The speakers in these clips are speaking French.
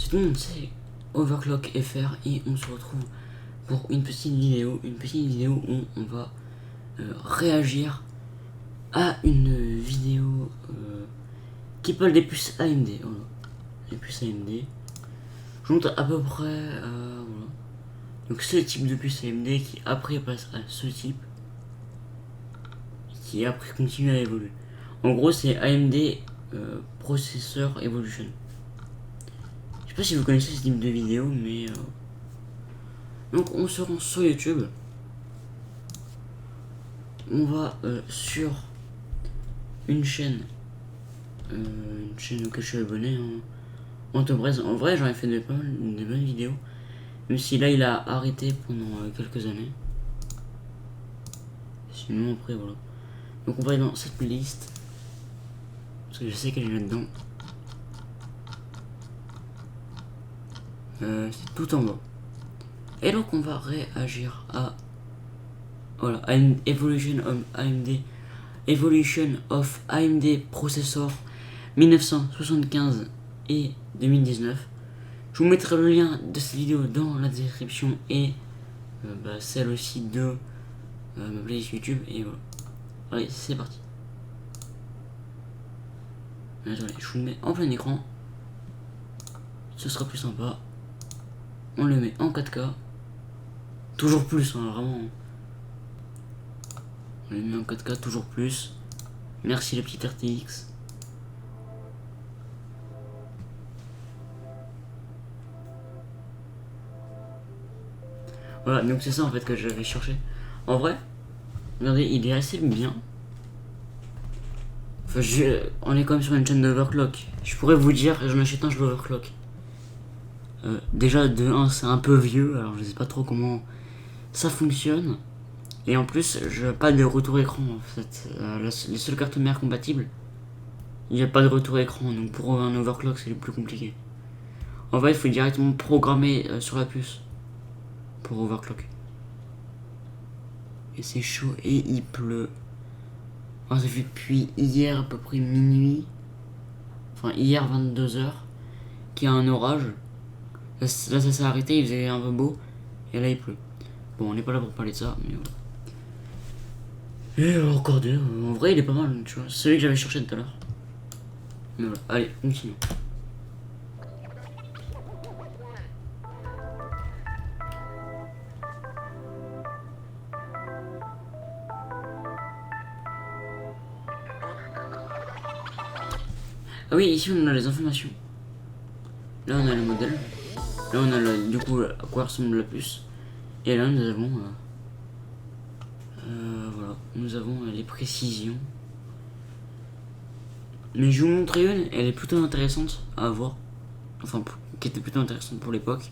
tout le monde c'est Overclock FR et on se retrouve pour une petite vidéo où on va réagir à une vidéo qui parle des puces AMD. Voilà. Les puces AMD. Je montre à peu près voilà. Donc ce type de puce AMD qui après passe à ce type, qui après continue à évoluer. En gros c'est AMD Processor Evolution. Je sais pas si vous connaissez ce type de vidéo, mais donc on se rend sur YouTube. On va sur une chaîne auquel je suis abonné, Antobrez. En vrai j'en ai fait de bonnes vidéos, même si là il a arrêté pendant quelques années. Sinon après voilà. Donc on va aller dans cette playlist, parce que je sais qu'elle est là-dedans. C'est tout en bas. Et donc on va réagir à voilà, Evolution of AMD Processor 1975 et 2019. Je vous mettrai le lien de cette vidéo dans la description et celle aussi de ma playlist YouTube. Et voilà. Allez, c'est parti. Attendez, je vous le mets en plein écran. Ce sera plus sympa. On le met en 4K. Toujours plus, hein, vraiment. On le met en 4K, toujours plus. Merci le petit RTX. Voilà, donc c'est ça en fait que j'avais cherché. En vrai, regardez, il est assez bien. Enfin, on est quand même sur une chaîne d'overclock. Je pourrais vous dire, j'en achète un, je l'overclock. Déjà, de 1, c'est un peu vieux, alors je sais pas trop comment ça fonctionne. Et en plus, je n'ai pas de retour écran en fait. Les seules cartes mères compatibles, il n'y a pas de retour écran, donc pour un overclock, c'est le plus compliqué. En fait, il faut directement programmer sur la puce pour overclock. Et c'est chaud et il pleut. Enfin, ça fait depuis hier à peu près minuit, enfin hier 22h, qu'il y a un orage. Là ça s'est arrêté, il faisait un peu beau, et là il pleut. Bon, on n'est pas là pour parler de ça, mais voilà. Et encore deux, en vrai il est pas mal, tu vois, c'est celui que j'avais cherché tout à l'heure. Mais voilà, allez, continuons. Ah oui, ici on a les informations. Là on a le modèle. Là on a du coup à quoi ressemble la puce. Et là nous avons voilà, nous avons les précisions. Mais je vais vous montrer une, elle est plutôt intéressante à voir. Enfin, qui était plutôt intéressante pour l'époque.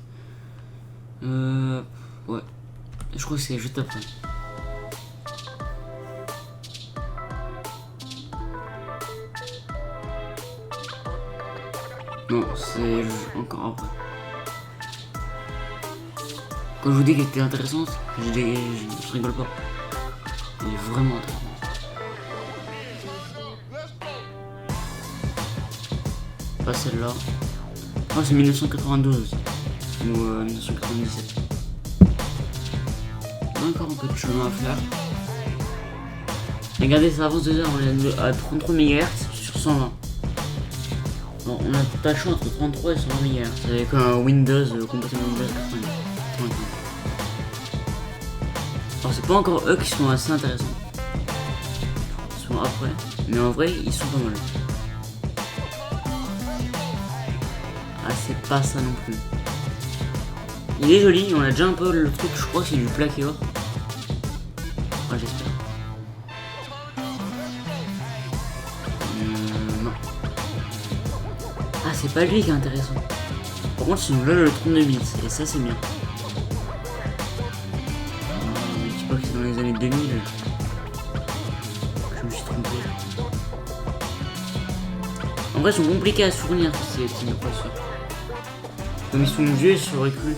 Ouais. Je crois que c'est juste après. Non, c'est encore après. Quand je vous dis qu'elle était intéressante, je rigole pas. Elle est vraiment intéressante. Pas celle-là. Oh, c'est 1992 ou 1997. Encore un peu de chemin à faire. Regardez, ça avance déjà, on est à 33 MHz sur 120. Bon, on a pas le choix entre 33 et 120 MHz avec un Windows compatible Windows 95. Alors c'est pas encore eux qui sont assez intéressants. Ils sont après, mais en vrai ils sont pas mal. Ah, c'est pas ça non plus. Il est joli, on a déjà un peu le truc, je crois que c'est du plaqué or. Ah, j'espère. Non. Ah, c'est pas lui qui est intéressant. Par contre, c'est là le 32 bits, et ça c'est bien. Je sais pas que c'est dans les années 2000. Je me suis trompé. En vrai, ils sont compliqués à se fournir ces petits microprocesseurs. Comme ils sont vieux, ils seraient cru.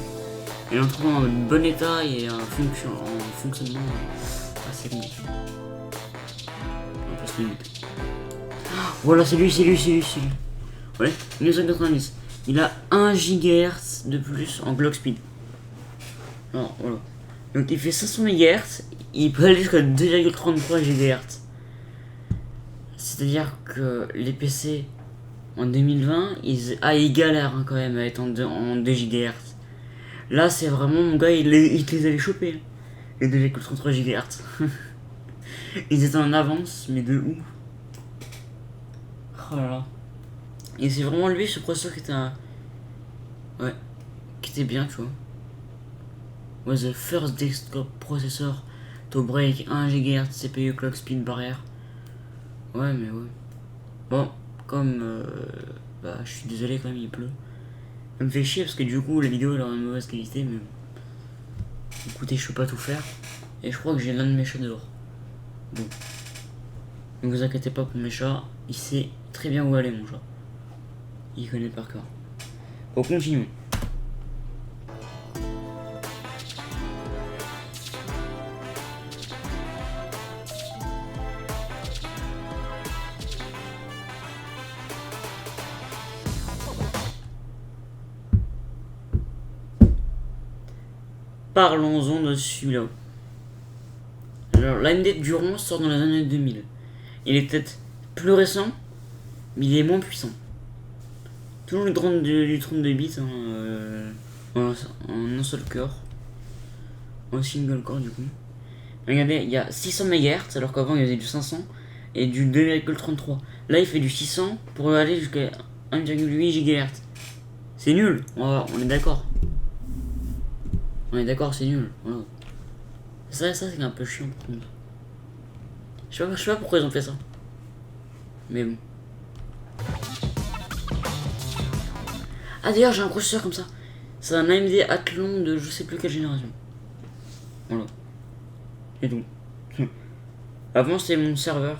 Et on trouve en bon état et en fonctionnement assez compliqué. On va se limiter. Voilà, c'est lui. Ouais, 1990. il a 1 GHz de plus en clock speed. Alors voilà. Donc il fait 500 MHz, il peut aller jusqu'à 2,33 GHz. C'est-à-dire que les PC en 2020, ils galèrent hein, quand même à être en 2 GHz. Là, c'est vraiment mon gars, il les avait chopés. Hein, les 2,33 GHz. Ils étaient en avance, mais de ouf. Oh là là. Et c'est vraiment lui, ce processeur qui était un... Ouais, qui était bien, tu vois. Was the first desktop processor to break 1 GHz CPU clock speed barrière. Ouais, mais ouais. Bon, comme... bah, je suis désolé quand même, il pleut. Ça me fait chier parce que du coup, la vidéo elle aura une mauvaise qualité, mais... Écoutez, je peux pas tout faire. Et je crois que j'ai l'un de mes chats dehors. Bon. Ne vous inquiétez pas pour mes chats, il sait très bien où aller, mon chat. Il connaît par cœur. Bon, continuons. Parlons-en de celui-là. Alors, l'AMD Durand sort dans les années 2000. Il est peut-être plus récent, mais il est moins puissant. Toujours du 32 bits en un seul cœur. En single core du coup. Regardez, il y a 600 MHz alors qu'avant il y avait du 500 et du 2,33. Là il fait du 600 pour aller jusqu'à 1,8 GHz. C'est nul, on est d'accord. On est d'accord, c'est nul. Voilà. Ça c'est un peu chiant par contre. Je sais pas pourquoi ils ont fait ça. Mais bon. Ah d'ailleurs j'ai un processeur comme ça. C'est un AMD Athlon de je sais plus quelle génération. Voilà. Et donc. Avant c'était mon serveur.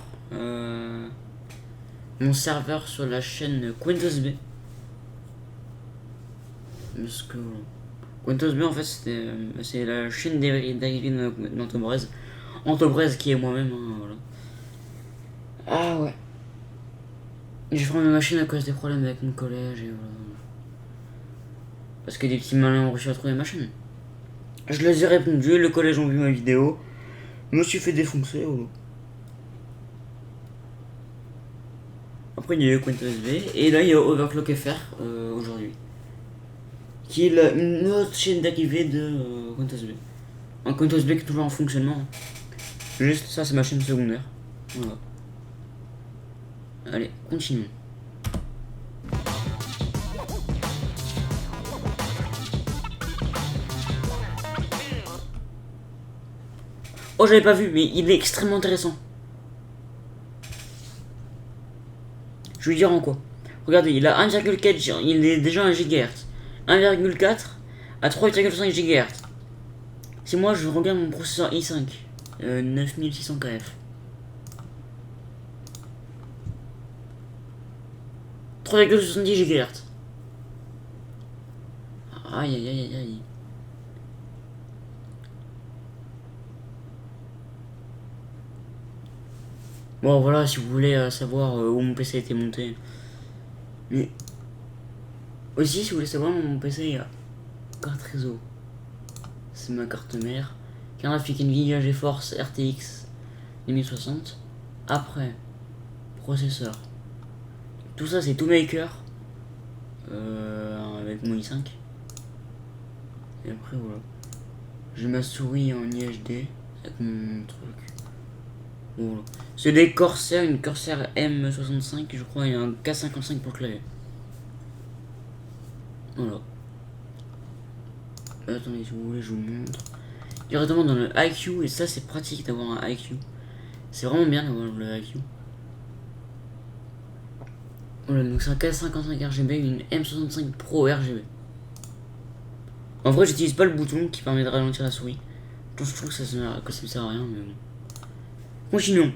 Mon serveur sur la chaîne Quintos B. Parce que Quintos B en fait c'est la chaîne d'arrivée d'Antobrez. Antobrez qui est moi-même. Hein, voilà. Ah ouais. J'ai fermé ma machine à cause des problèmes avec mon collège et voilà. Parce que des petits malins ont réussi à trouver ma chaîne. Je les ai répondu, le collège ont vu ma vidéo. Je me suis fait défoncer. Voilà. Après il y a eu Quintos B et là il y a Overclock FR aujourd'hui. Qui est une autre chaîne d'arrivée de Quintos B. Un Quintos B qui est toujours en fonctionnement. Juste ça c'est ma chaîne secondaire. Voilà. Allez, continuons. Oh, j'avais pas vu, mais il est extrêmement intéressant. Je vais lui dire en quoi. Regardez, il a 1,4, il est déjà 1 GHz. 1,4 à 3,5 GHz. Si moi je regarde mon processeur i5, 9600 KF. 3,70 GHz. Aïe aïe aïe aïe. Bon voilà, si vous voulez savoir où mon PC a été monté. Mais aussi si vous voulez savoir mon PC a carte réseau. C'est ma carte mère. Carte graphique Nvidia GeForce RTX 2060. Après, processeur. Tout ça c'est Toolmaker. Avec mon i5. Et après voilà. J'ai ma souris en IHD avec mon truc. Voilà. C'est des Corsair, une Corsair M65 je crois et un K55 pour le clavier. Voilà. Attendez si vous voulez je vous montre. Directement dans le IQ et ça c'est pratique d'avoir un IQ. C'est vraiment bien d'avoir le IQ. Voilà donc c'est un K55 RGB et une M65 Pro RGB. En vrai j'utilise pas le bouton qui permet de ralentir la souris. Je trouve que ça me sert à rien mais bon. Continuons.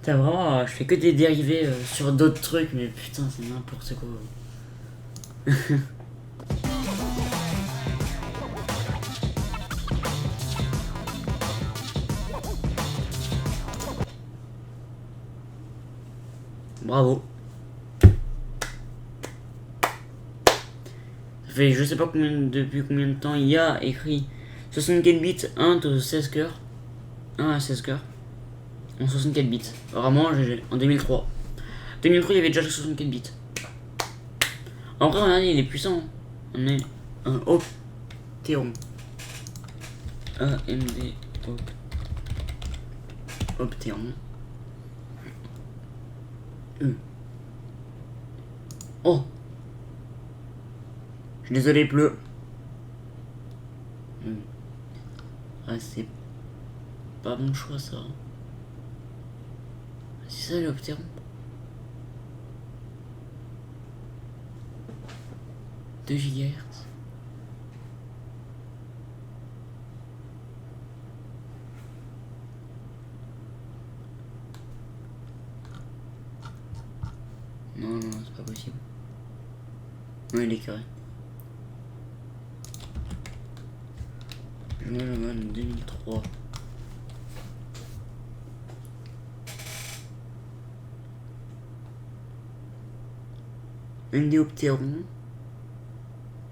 Putain vraiment je fais que des dérivés sur d'autres trucs mais putain c'est n'importe quoi. Bravo. fait je sais pas depuis combien de temps il y a écrit 64 bits 1 de 16 cœurs. 1 à 16 cœurs. En 64 bits. Vraiment, GG. En 2003. 2003, il y avait déjà le 64 bits. En vrai, regardez, il est puissant. On est un Opteron. AMD Opteron. Oh! Je suis désolé, il pleut. Ah, c'est pas bon choix, ça. C'est ça, l'Opteron. 2 GHz. Non, c'est pas possible. Non, il est carré. Je mets le man 2003. Même des Opteron.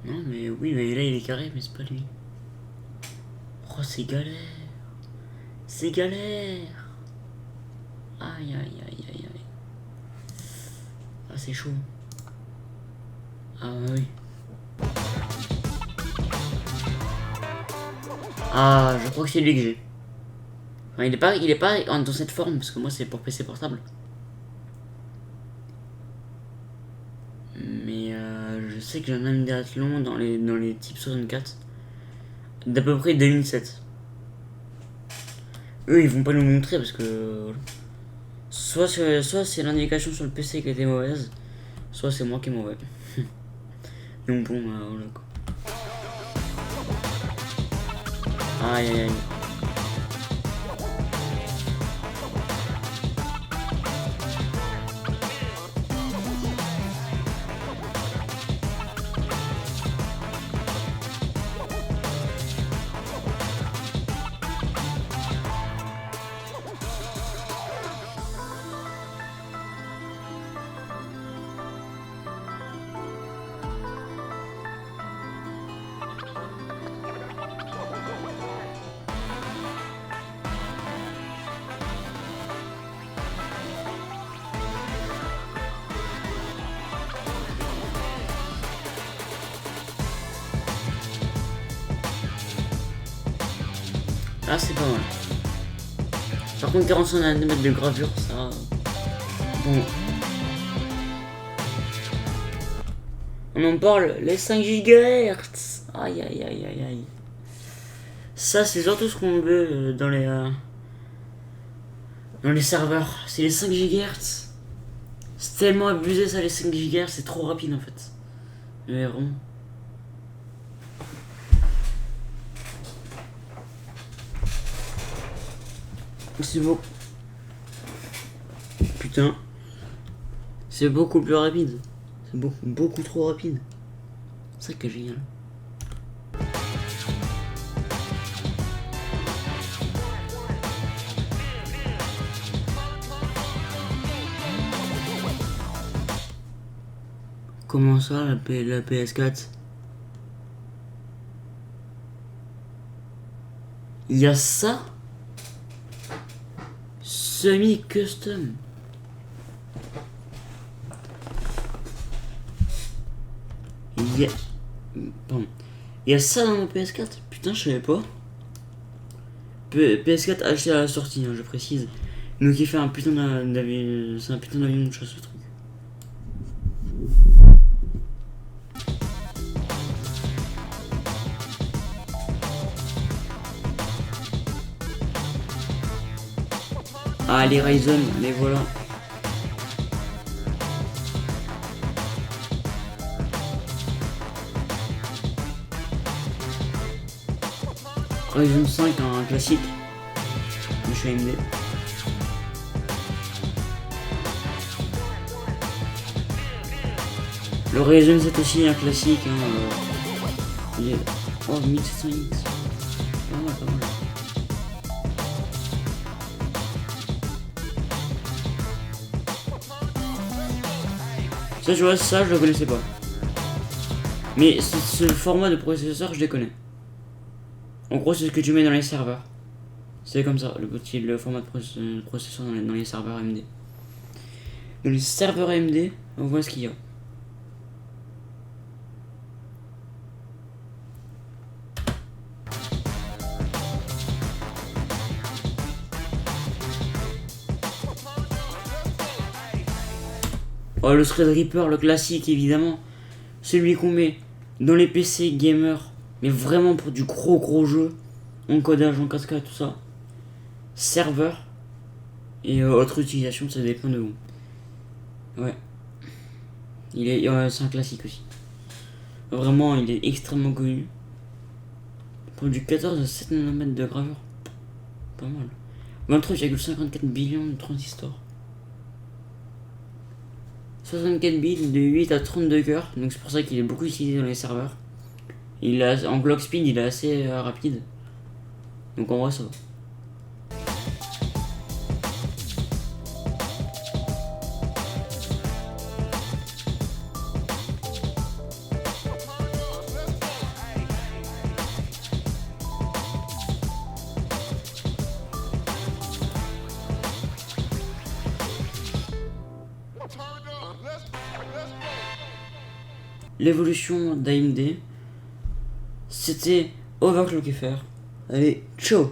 Non, mais oui, mais là il est carré, mais c'est pas lui. Oh, c'est galère. C'est galère. Aïe, aïe, aïe, aïe, aïe. Ah, c'est chaud. Ah, oui. Ah, je crois que c'est lui que j'ai. Enfin, il est pas dans cette forme, parce que moi c'est pour PC portable. Mais je sais que j'en ai un Déathlon dans les types 64 d'à peu près 2007. Eux ils vont pas nous montrer parce que soit c'est l'indication sur le PC qui était mauvaise, soit c'est moi qui est mauvais. Donc bon, voilà quoi. Aïe aïe aïe. Ah, c'est pas mal. Par contre 45 nm de gravure, ça... Bon. On en parle, les 5 GHz. Aïe aïe aïe aïe aïe. Ça c'est surtout ce qu'on veut dans les serveurs. C'est les 5 GHz. C'est tellement abusé ça, les 5 GHz, c'est trop rapide en fait. Mais vraiment. C'est beau. Putain. C'est beaucoup plus rapide. C'est beaucoup trop rapide. C'est ça que génial. Comment ça, la PS4? Il y a ça? Semi-custom. Pardon. Il y a ça dans ma PS4? Putain, je savais pas. PS4 acheté à la sortie, hein, je précise. Donc il fait un putain d'avion. C'est un putain d'avion de chasse, ce truc. Ah, les Ryzen, les voilà. Ryzen 5, un classique de chez AMD. Le Ryzen 7 aussi, un classique. Il est... Oh, 1700X. Pas mal, pas mal. Ça, je vois, ça, je le connaissais pas. Mais ce format de processeur, je les connais. En gros, c'est ce que tu mets dans les serveurs. C'est comme ça, le format de processeur dans les serveurs AMD. Dans les serveurs AMD, on voit ce qu'il y a. Oh, le Threadripper, le classique évidemment. Celui qu'on met dans les PC gamers, mais vraiment pour du gros jeu, encodage en 4K, tout ça. Serveur et autre utilisation, ça dépend de vous. Ouais. C'est un classique aussi. Vraiment, il est extrêmement connu. Pour du 14 à 7 nanomètres de gravure. Pas mal. 23,54 billions de transistors. 64 bits de 8 à 32 cœurs, donc c'est pour ça qu'il est beaucoup utilisé dans les serveurs. En clock speed, il est assez rapide. Donc en vrai, ça va. L'évolution d'AMD, c'était Overclock FR. Allez, ciao!